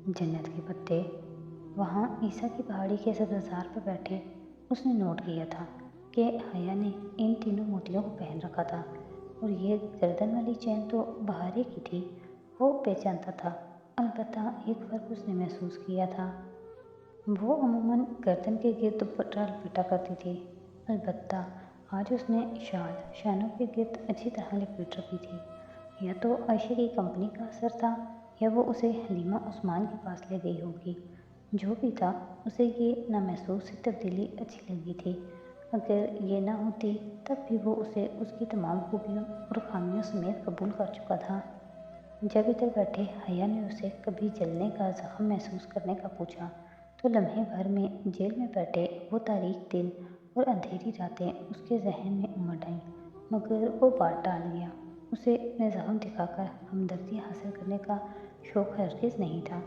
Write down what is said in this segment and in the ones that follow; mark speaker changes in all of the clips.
Speaker 1: जन्नत के पत्ते। वहाँ ईसा की पहाड़ी के सब्ज़ार पर बैठे उसने नोट किया था कि हया ने इन तीनों मोतियों को पहन रखा था और ये गर्दन वाली चैन तो बहारे की थी। वो पहचानता था, अलबत्ता एक फ़र्क उसने महसूस किया था। वो अमूमन गर्दन के गिर्द दुपट्टा लपेटा करती थी, अलबत्ता आज उसने शाल शानों के गिर्द अच्छी तरह लपेट रखी थी। या तो आयशा की कंपनी का असर था या वो उसे हलीमा उस्मान के पास ले गई होगी। जो भी था, उसे ये नामहसूस सी तब्दीली अच्छी लगी थी। अगर ये ना होती तब भी वो उसे उसकी तमाम खूबियों और खामियों समेत कबूल कर चुका था। जब इधर बैठे हया ने उसे कभी जलने का जख्म महसूस करने का पूछा तो लम्हे भर में जेल में बैठे वो तारीख दिन और अंधेरी रातें उसके जहन में उमड़ आईं, मगर वो बात टाल गया। उसे अपने जख्म दिखाकर हमदर्दी हासिल करने का शौक़ हरगिज़ नहीं था।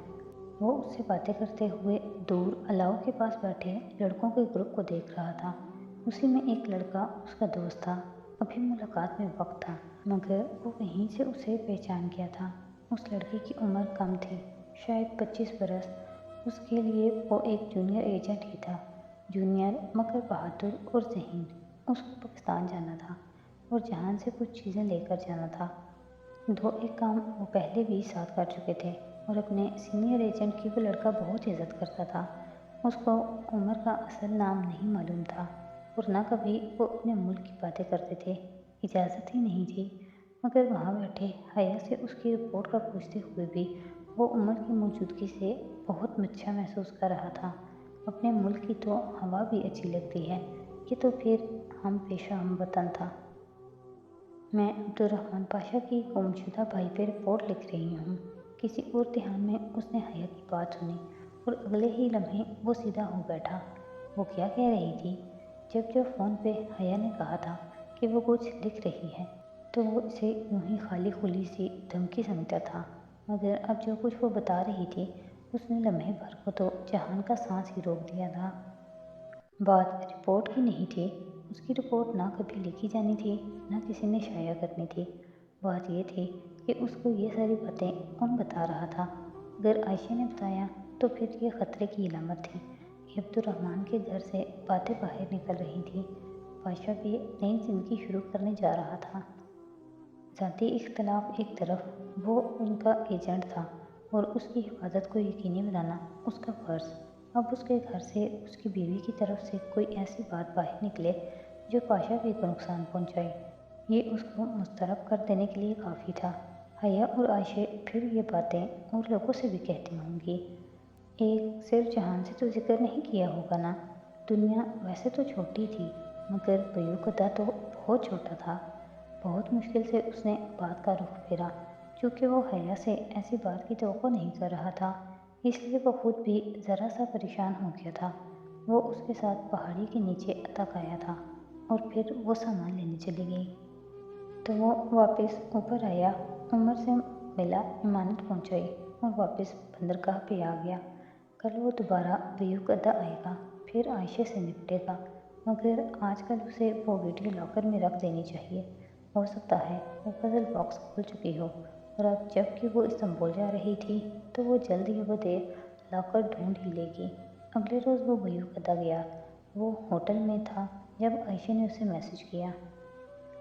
Speaker 1: वो उससे बातें करते हुए दूर अलाव के पास बैठे लड़कों के ग्रुप को देख रहा था। उसी में एक लड़का उसका दोस्त था। अभी मुलाकात में वक्त था, मगर वो कहीं से उसे पहचान गया था। उस लड़के की उम्र कम थी, शायद 25 बरस। उसके लिए वो एक जूनियर एजेंट ही था, जूनियर मगर बहादुर और ज़हीन। उसको पाकिस्तान जाना था और जहान से कुछ चीज़ें लेकर जाना था। दो एक काम वो पहले भी साथ कर चुके थे और अपने सीनियर एजेंट की वो लड़का बहुत इज़्ज़त करता था। उसको उमर का असल नाम नहीं मालूम था और न कभी वो अपने मुल्क की बातें करते थे, इजाज़त ही नहीं थी। मगर वहाँ बैठे हया से उसकी रिपोर्ट का पूछते हुए भी वो उमर की मौजूदगी से बहुत अच्छा महसूस कर रहा था। अपने मुल्क की तो हवा भी अच्छी लगती है, ये तो फिर हम पेशा हम वतन था। मैं अब्दुर्रहमान पाशा की गुमशुदा भाई पे रिपोर्ट लिख रही हूँ। किसी और ध्यान में उसने हया की बात सुनी और अगले ही लम्हे वो सीधा हो बैठा। वो क्या कह रही थी? जब फ़ोन पे हया ने कहा था कि वो कुछ लिख रही है तो वो इसे यूं ही खाली खुली सी धमकी समझता था, मगर अब जो कुछ वो बता रही थी उसने लम्हे भर को तो जहान का सांस ही रोक दिया था। बात रिपोर्ट की नहीं थी। उसकी रिपोर्ट ना कभी लिखी जानी थी, ना किसी ने शाया करनी थी। बात ये थी कि उसको ये सारी बातें कौन बता रहा था। अगर आयशा ने बताया तो फिर ये ख़तरे की इलामत थी कि अब्दुर्रहमान के घर से बातें बाहर निकल रही थी। पाशा भी नई ज़िंदगी शुरू करने जा रहा था। ज़ाती इख्तलाफ एक तरफ, वो उनका एजेंट था और उसकी हिफाजत को यकीनी बनाना उसका फ़र्ज़। अब उसके घर से उसकी बीवी की तरफ से कोई ऐसी बात बाहर निकले जो पाशा भी को नुकसान पहुंचाए, ये उसको मुस्तरब कर देने के लिए काफ़ी था। हया और आयशे फिर ये बातें और लोगों से भी कहती होंगी। एक सिर्फ जहान से तो जिक्र नहीं किया होगा ना। दुनिया वैसे तो छोटी थी, मगर बयूकदा तो बहुत छोटा था। बहुत मुश्किल से उसने बात का रुख फेरा, क्योंकि वो हया से ऐसी बात की तवक्को नहीं कर रहा था, इसलिए वो खुद भी ज़रा सा परेशान हो गया था। वो उसके साथ पहाड़ी के नीचे तक आया था और फिर वो सामान लेने चली गई। तो वो वापस ऊपर आया, उमर से मिला, इमानत पहुंचाई और वापस बंदरगाह पे आ गया। कल वो दोबारा बयूकदा आएगा, फिर आयशा से निपटेगा, मगर आजकल उसे वो वीडियो लॉकर में रख देनी चाहिए। हो सकता है वो पजल बॉक्स खोल चुकी हो और अब जबकि वो इस्तांबुल जा रही थी तो वो जल्द ही व देर लॉकर ढूंढ ही लेगी। अगले रोज़ वो बयूकदा गया। वो होटल में था जब आयशा ने उसे मैसेज किया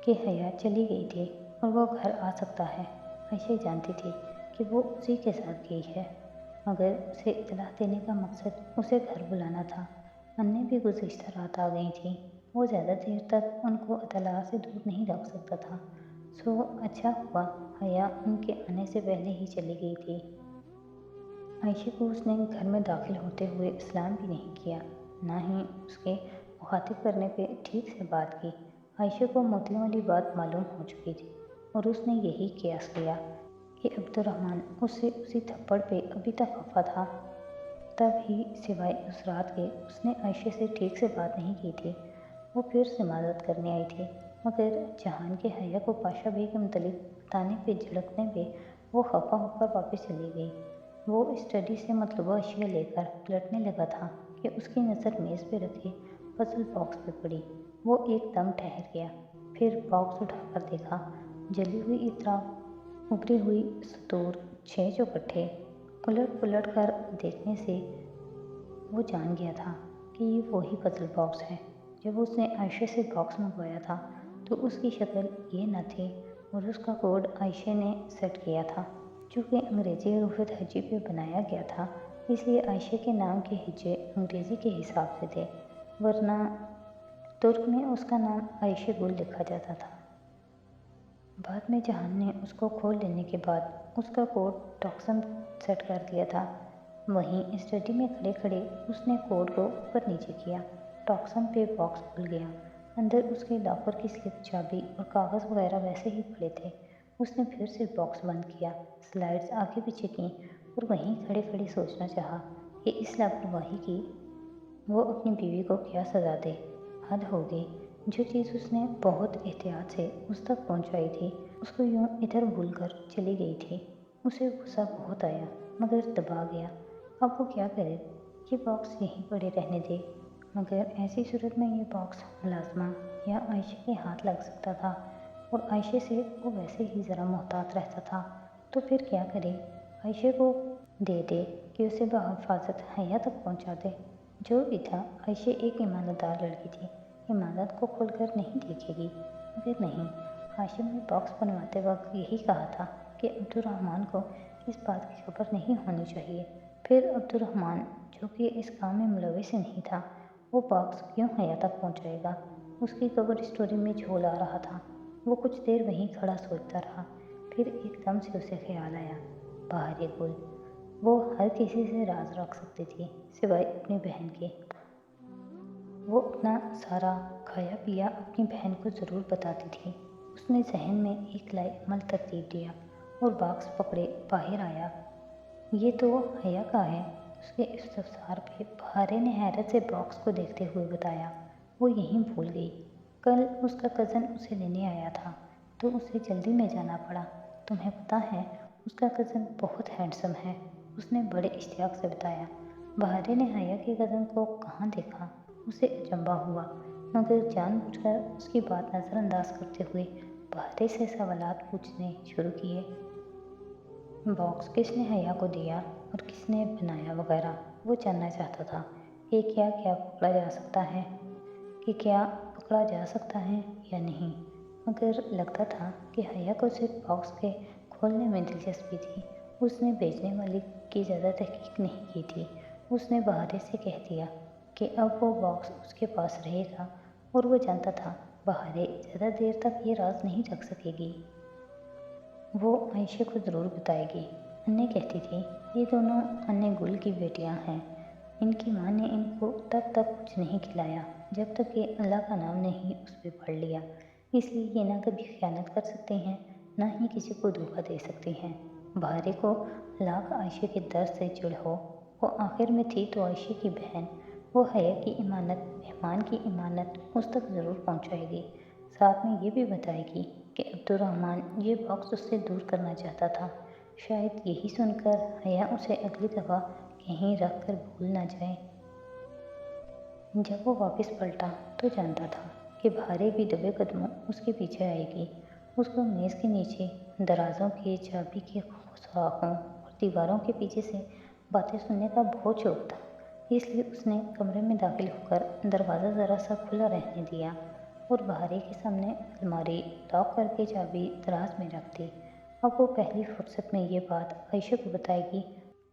Speaker 1: कि हया चली गई थी और वो घर आ सकता है। आयशा जानती थी कि वो उसी के साथ गई है, मगर उसे इत्तला देने का मकसद उसे घर बुलाना था। अन्य भी गुज़िश्ता रात आ गई थी। वो ज़्यादा देर तक उनको अतला से दूर नहीं रख सकता था। सो अच्छा हुआ हया उनके आने से पहले ही चली गई थी। आयशा को उसने घर में दाखिल होते हुए सलाम भी नहीं किया, ना ही उसके मुखातिब करने पे ठीक से बात की। आयशा को मोतियों वाली बात मालूम हो चुकी थी और उसने यही कियास लिया कि अब्दुर्रहमान उससे उसी थप्पड़ पे अभी तक खफा था। तब ही सिवाय उस रात के उसने आयशा से ठीक से बात नहीं की थी। वो फिर से मदद करने आई थी, मगर जहान के हया को पाशा बे के मुतलिक बताने पे झिड़कने पे वो खफा होकर वापस चली गई। वो स्टडी से मतलूबा अशिया लेकर पलटने लगा था कि उसकी नज़र मेज़ पे रखे पजल बॉक्स पे पड़ी। वो एकदम ठहर गया, फिर बॉक्स उठाकर देखा। जली हुई इतराब, उभरी हुई सतूर, 6 चौखटे उलट पुलट कर देखने से वो जान गया था कि ये वही पजल बॉक्स है। जब उसने आयशा से बॉक्स मंगवाया था तो उसकी शक्ल ये न थी और उसका कोड आयशा ने सेट किया था। चूँकि अंग्रेज़ी हरूफ हजी पे बनाया गया था, इसलिए आयशा के नाम के हिज्जे अंग्रेज़ी के हिसाब से थे, वरना तुर्क में उसका नाम आयशा गुल लिखा जाता था। बाद में जहान ने उसको खोल लेने के बाद उसका कोड टॉक्सम सेट कर दिया था। वहीं स्टडी में खड़े खड़े उसने कोड को ऊपर नीचे किया। टॉक्सम पे बॉक्स खुल गया। अंदर उसके लॉकर की स्लिप, चाबी और कागज़ वगैरह वैसे ही पड़े थे। उसने फिर से बॉक्स बंद किया, स्लाइड्स आगे पीछे की और वहीं खड़े खड़े सोचना चाहा कि इस लापरवाही की वो अपनी बीवी को क्या सज़ा दे। हद हो गई। जो चीज़ उसने बहुत एहतियात से उस तक पहुंचाई थी, उसको यूं इधर भूल कर चली गई थी। उसे गुस्सा बहुत आया, मगर दबा गया। अब वो क्या करे? ये बॉक्स यहीं पड़े रहने दे, मगर ऐसी सूरत में ये बॉक्स मुलाजमा या आयशा के हाथ लग सकता था और आयशा से वो वैसे ही ज़रा मोहतात रहता था। तो फिर क्या करे? आयशा को दे दे कि उसे बहिफाजत हया तक पहुंचा दे। जो भी था, आयशा एक ईमानदार लड़की थी, इमारत को खोलकर नहीं देखेगी। मगर नहीं, हाशिम ने बॉक्स बनवाते वक्त यही कहा था कि अब्दुर्रहमान को इस बात की खबर नहीं होनी चाहिए। फिर अब्दुर्रहमान, जो कि इस काम में मुलविस नहीं था, वो बॉक्स क्यों हया तक पहुंचाएगा? उसकी कवर स्टोरी में झोल आ रहा था। वो कुछ देर वहीं खड़ा सोचता रहा। फिर एकदम से उसे ख्याल आया, बाहरी गुल। वो हर किसी से राज रख सकती थी, सिवाय अपनी बहन के। वो अपना सारा खाया पिया अपनी बहन को ज़रूर बताती थी। उसने जहन में एक लाई अमल तरतीब दिया और बॉक्स पकड़े बाहर आया। ये तो हया का है, उसके इस्तफसार पे बहारे ने हैरत से बॉक्स को देखते हुए बताया। वो यहीं भूल गई। कल उसका कज़न उसे लेने आया था, तो उसे जल्दी में जाना पड़ा। तुम्हें पता है, उसका कज़न बहुत हैंडसम है, उसने बड़े इश्तियाक से बताया। बहारे ने हया के कज़न को कहाँ देखा, उसे अचंभा हुआ, मगर जानबूझकर उसकी बात नज़रअंदाज करते हुए बहारे से सवालात पूछने शुरू किए। बॉक्स किसने हया को दिया और किसने बनाया वगैरह वो जानना चाहता था कि क्या क्या पकड़ा जा सकता है, या नहीं। मगर लगता था कि हया को सिर्फ बॉक्स के खोलने में दिलचस्पी थी। उसने बेचने वाली की ज़्यादा तहकीक नहीं की थी। उसने बहारे से कह दिया कि अब वो बॉक्स उसके पास रहेगा और वो जानता था बहारे ज़्यादा देर तक ये राज नहीं रख सकेगी। वो आयशा को ज़रूर बताएगी। अन्य कहती थी, ये दोनों अन्य गुल की बेटियां हैं। इनकी माँ ने इनको तब तक कुछ नहीं खिलाया जब तक कि अल्लाह का नाम नहीं उस पर पढ़ लिया। इसलिए ये ना कभी खयानत कर सकती हैं, ना ही किसी को धोखा दे सकती हैं। बहारे को लाख आयशा के दर्द से चिढ़ हो, वो आखिर में थी तो आयशा की बहन। वो हया की इमानत, मेहमान की इमानत उस तक ज़रूर पहुँचाएगी। साथ में ये भी बताएगी कि अब्दुर्रहमान ये बॉक्स उससे दूर करना चाहता था। शायद यही सुनकर हया उसे अगली दफ़ा कहीं रख कर भूल ना जाए। जब वो वापस पलटा तो जानता था कि बहारे भी दबे कदमों उसके पीछे आएगी। उसको मेज़ के नीचे दराजों के, चाबी के सुराखों और दीवारों के पीछे से बातें सुनने का बहुत शौक था। इसलिए उसने कमरे में दाखिल होकर दरवाज़ा ज़रा सा खुला रहने दिया और बहारे के सामने अलमारी लॉक करके चाबी दराज में रख दी। अब वो पहली फुर्सत में ये बात आयशा को बताएगी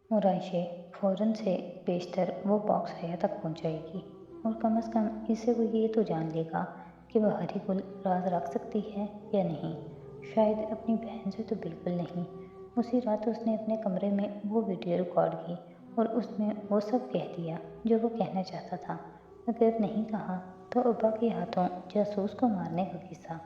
Speaker 1: और आयशा फ़ौरन से बेशतर वो बॉक्स हया तक पहुंचाएगी और कम से कम इससे वो ये तो जान लेगा कि बहारी गुल राज रख सकती है या नहीं। शायद अपनी बहन से तो बिल्कुल नहीं। उसी रात उसने अपने कमरे में वो वीडियो रिकॉर्ड की और उसमें वो सब कह दिया जो वो कहना चाहता था। अगर नहीं कहा तो अब्बा के हाथों जासूस को मारने का किस्सा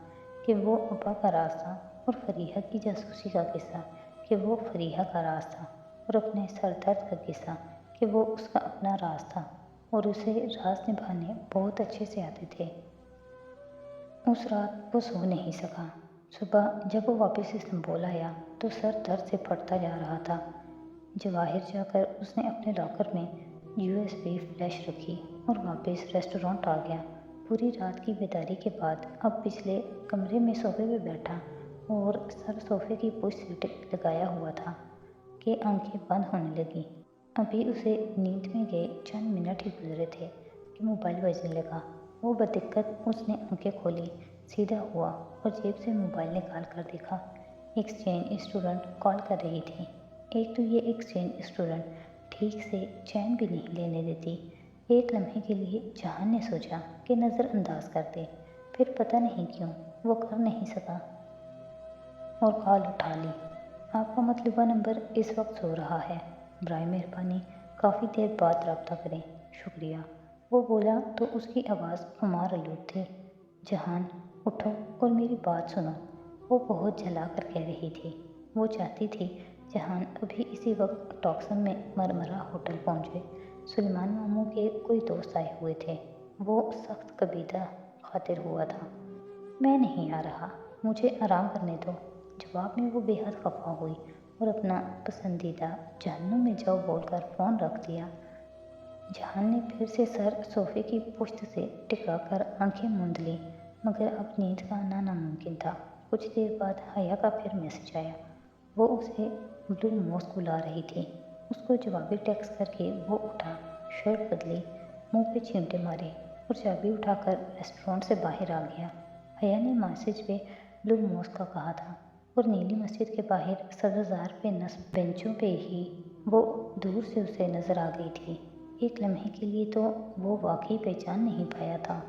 Speaker 1: कि वो अब्बा का राज था, और फरीहा की जासूसी का किस्सा कि वो फरीहा का राज था, और अपने सरदर्द का किस्सा कि वो उसका अपना राज था और उसे राज निभाने बहुत अच्छे से आते थे। उस रात वो सो नहीं सका। सुबह जब वो वापस इस्तांबुल आया तो सर दर्द से फटता जा रहा था। जवाहिर जाकर उसने अपने लॉकर में USB फ्लैश रखी और वापस रेस्टोरेंट आ गया। पूरी रात की बेदारी के बाद अब पिछले कमरे में सोफे पे बैठा और सर सोफे की पुश सीट लगाया हुआ था کہ آنکھیں بند ہونے لگیں۔ ابھی اسے نیند میں گئے چند منٹ ہی گزرے تھے کہ موبائل بجنے لگا۔ وہ بدقت اس نے آنکھیں کھولی، سیدھا ہوا اور جیب سے موبائل نکال کر دیکھا۔ ایکسچینج اسٹوڈنٹ کال کر رہی تھی۔ ایک تو یہ ایکسچینج اسٹوڈنٹ ٹھیک سے چین بھی نہیں لینے دیتی۔ ایک لمحے کے لیے جہان نے سوچا کہ نظر انداز کر دے، پھر پتہ نہیں کیوں وہ کر نہیں سکا اور کال اٹھا لی۔ آپ کا مطلوبہ نمبر اس وقت سو رہا ہے، برائے مہربانی کافی دیر بعد رابطہ کریں، شکریہ۔ وہ بولا تو اس کی آواز خمار آلود تھی۔ جہان اٹھو اور میری بات سنو، وہ بہت جھلا کر کہہ رہی تھی۔ وہ چاہتی تھی جہان ابھی اسی وقت ٹاکسم میں مرمرہ ہوٹل پہنچے۔ سلیمان ماموں کے کوئی دوست آئے ہوئے تھے۔ وہ سخت کبیدہ خاطر ہوا تھا۔ میں نہیں آ رہا، مجھے آرام کرنے دو۔ جواب میں وہ بے حد خفا ہوئی اور اپنا پسندیدہ جہنم میں جاؤ بول کر فون رکھ دیا۔ جہان نے پھر سے سر صوفے کی پشت سے ٹکا کر آنکھیں موند لیں، مگر اب نیند کا آنا ناممکن تھا۔ کچھ دیر بعد حیا کا پھر میسج آیا۔ وہ اسے بلو موسک بلا رہی تھی۔ اس کو جوابی ٹیکسٹ کر کے وہ اٹھا، شرٹ بدلی، منہ پہ چمٹے مارے اور چابی اٹھا کر ریسٹورانٹ سے باہر آ گیا۔ حیا نے میسج پہ بلو موسک کا کہا تھا اور نیلی مسجد کے باہر سبززار پہ نصب بینچوں پہ ہی وہ دور سے اسے نظر آ گئی تھی۔ ایک لمحے کے لیے تو وہ واقعی پہچان نہیں پایا تھا۔